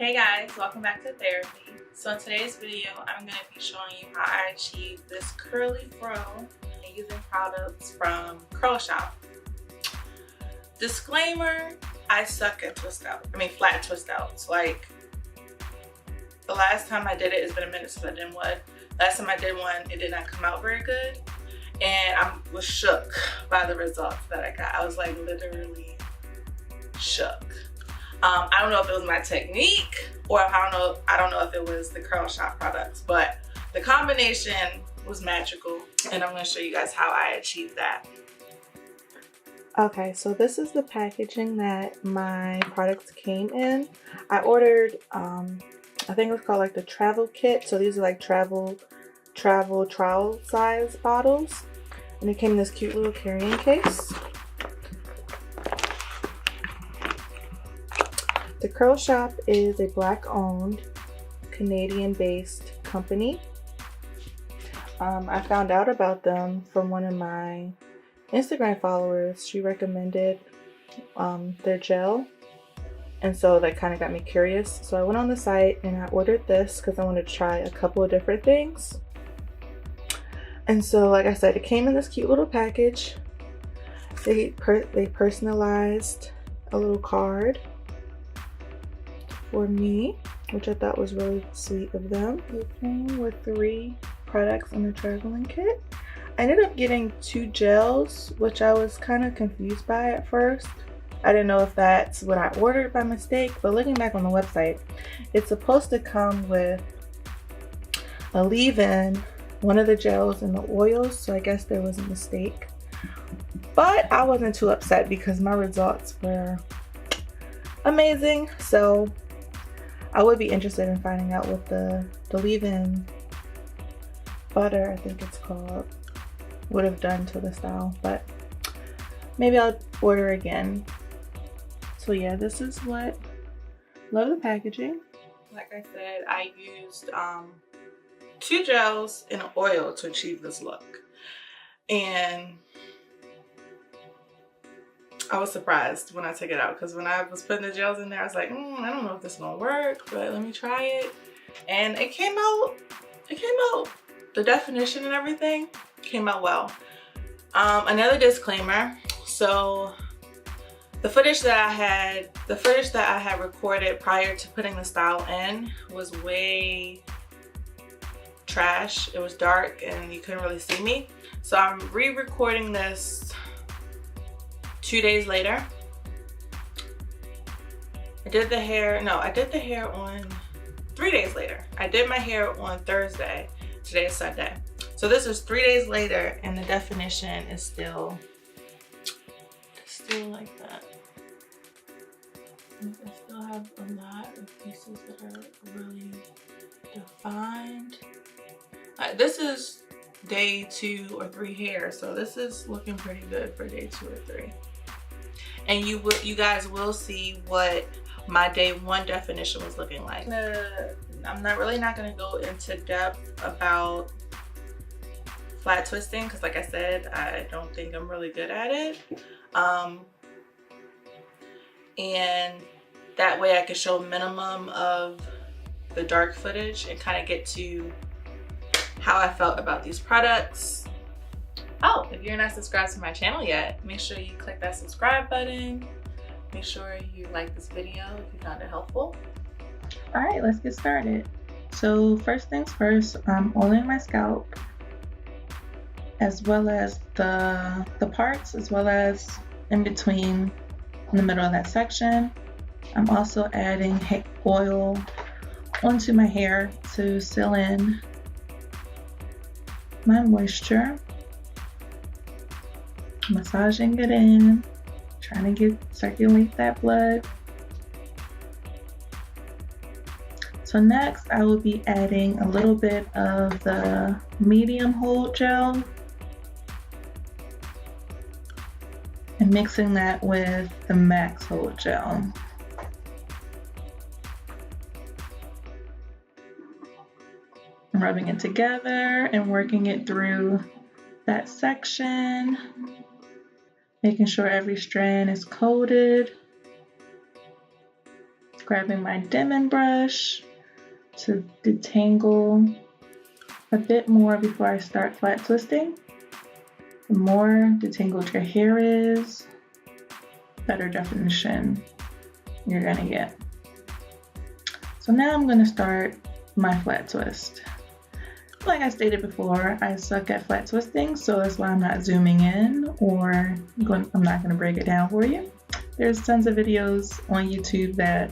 Hey guys, welcome back to therapy. So in today's video, I'm going to be showing you how I achieved this curly fro using products from Curlshoppe. Disclaimer, I suck at flat twist outs. Like, the last time I did it, it's been a minute since I did one. Last time I did one, it did not come out very good. And I was shook by the results that I got. I was like literally shook. I don't know if it was my technique or I don't know if it was the Curlshoppe products, but the combination was magical, and I'm going to show you guys how I achieved that. Okay, so this is the packaging that my products came in. I ordered, I think it was called like the travel kit. So these are like travel trowel size bottles, and it came in this cute little carrying case. The Curlshoppe is a Black-owned, Canadian-based company. I found out about them from one of my Instagram followers. She recommended their gel, and so that kind of got me curious. So I went on the site and I ordered this because I wanted to try a couple of different things. And so, like I said, it came in this cute little package. They personalized a little card for me, which I thought was really sweet of them. It came with 3 products in the traveling kit. I ended up getting 2 gels, which I was kind of confused by at first. I didn't know if that's what I ordered by mistake, but looking back on the website, it's supposed to come with a leave-in, one of the gels, and the oils, so I guess there was a mistake. But I wasn't too upset because my results were amazing, so I would be interested in finding out what the leave-in butter, I think it's called, would have done to the style, but maybe I'll order again. So yeah, this is what, love the packaging. Like I said, I used 2 gels and an oil to achieve this look, and I was surprised when I took it out, because when I was putting the gels in there, I was like, I don't know if this is gonna work, but let me try it. And it came out, the definition and everything came out well. Another disclaimer, so the footage that I had recorded prior to putting the style in was way trash. It was dark and you couldn't really see me. So I'm re-recording this 2 days later. I did the hair on 3 days later. I did my hair on Thursday. Today is Sunday. So this is 3 days later, and the definition is still like that. I still have a lot of pieces that are really defined. This is day 2 or 3 hair, so this is looking pretty good for day 2 or 3. And you guys will see what my day 1 definition was looking like. I'm not gonna go into depth about flat twisting, because like I said, I don't think I'm really good at it. And that way I can show minimum of the dark footage and kind of get to how I felt about these products. Oh, if you're not subscribed to my channel yet, make sure you click that subscribe button. Make sure you like this video if you found it helpful. All right, let's get started. So first things first, I'm oiling my scalp, as well as the parts, as well as in between, in the middle of that section. I'm also adding oil onto my hair to seal in my moisture, massaging it in, trying to circulate that blood. So next I will be adding a little bit of the medium hold gel and mixing that with the max hold gel. I'm rubbing it together and working it through that section, making sure every strand is coated. Grabbing my Denman brush to detangle a bit more before I start flat twisting. The more detangled your hair is, better definition you're gonna get. So now I'm gonna start my flat twist. Like I stated before, I suck at flat twisting, so that's why I'm not zooming in or I'm not gonna break it down for you. There's tons of videos on YouTube that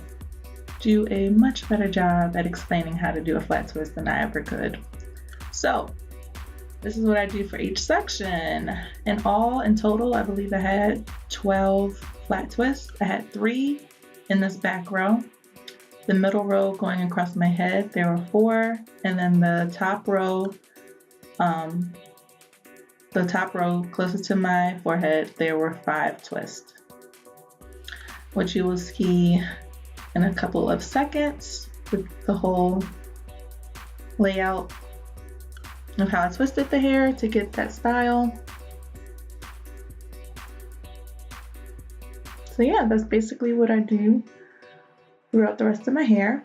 do a much better job at explaining how to do a flat twist than I ever could. So this is what I do for each section. In total, I believe I had 12 flat twists. I had 3 in this back row. The middle row going across my head, there were 4. And then the top row closest to my forehead, there were 5 twists, which you will see in a couple of seconds with the whole layout of how I twisted the hair to get that style. So yeah, that's basically what I do throughout the rest of my hair.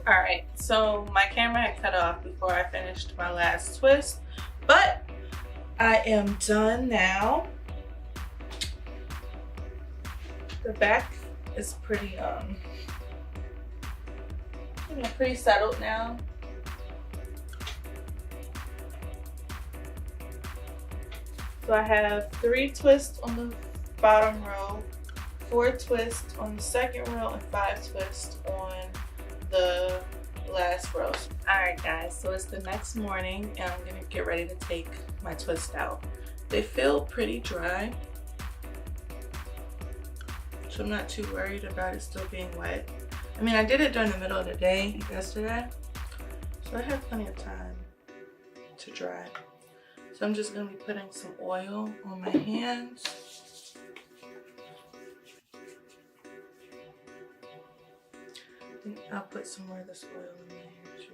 Alright, so my camera had cut off before I finished my last twist, but I am done now. The back is pretty pretty settled now. So I have 3 twists on the bottom row, 4 twists on the second row, and 5 twists on the last row. Alright guys, so it's the next morning and I'm gonna get ready to take my twist out. They feel pretty dry, so I'm not too worried about it still being wet. I mean, I did it during the middle of the day yesterday, so I have plenty of time to dry. So I'm just gonna be putting some oil on my hands. I think I'll put some more of this oil in my hair too.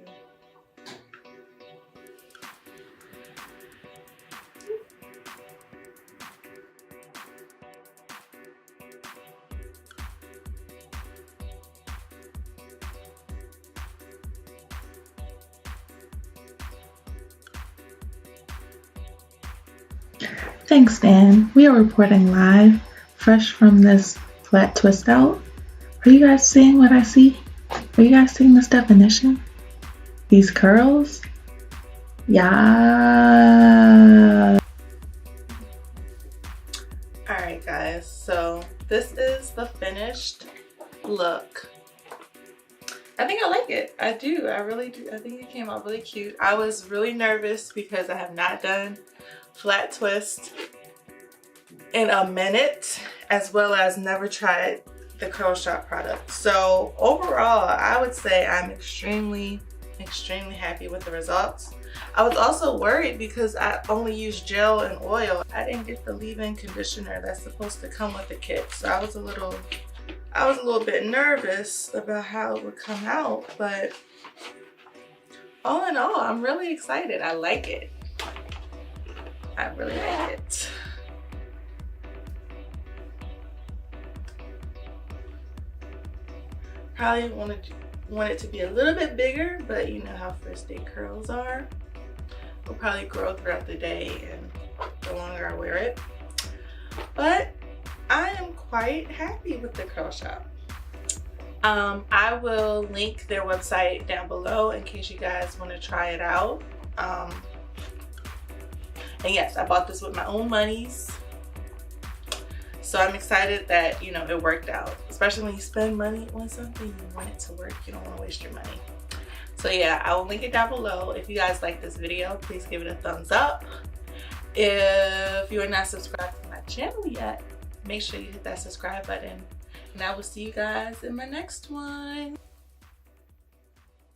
Thanks, Dan. We are reporting live, fresh from this flat twist out. Are you guys seeing what I see? Are you guys seeing this definition? These curls? Yeah. Alright guys, so this is the finished look. I think I like it. I do. I really do. I think it came out really cute. I was really nervous because I have not done flat twist in a minute, as well as never tried the Curlshoppe product. So overall, I would say I'm extremely happy with the results. I was also worried because I only used gel and oil. I didn't get the leave-in conditioner that's supposed to come with the kit. So I was a little bit nervous about how it would come out, but all in all, I'm really excited. I like it. I really like it. Probably want it to be a little bit bigger, but you know how first day curls are. Will probably grow throughout the day and the longer I wear it. But I am quite happy with the Curlshoppe. I will link their website down below in case you guys want to try it out. And yes, I bought this with my own monies. So I'm excited that, you know, it worked out. Especially when you spend money on something, you want it to work. You don't want to waste your money. So yeah, I will link it down below. If you guys like this video, please give it a thumbs up. If you are not subscribed to my channel yet, make sure you hit that subscribe button. And I will see you guys in my next one.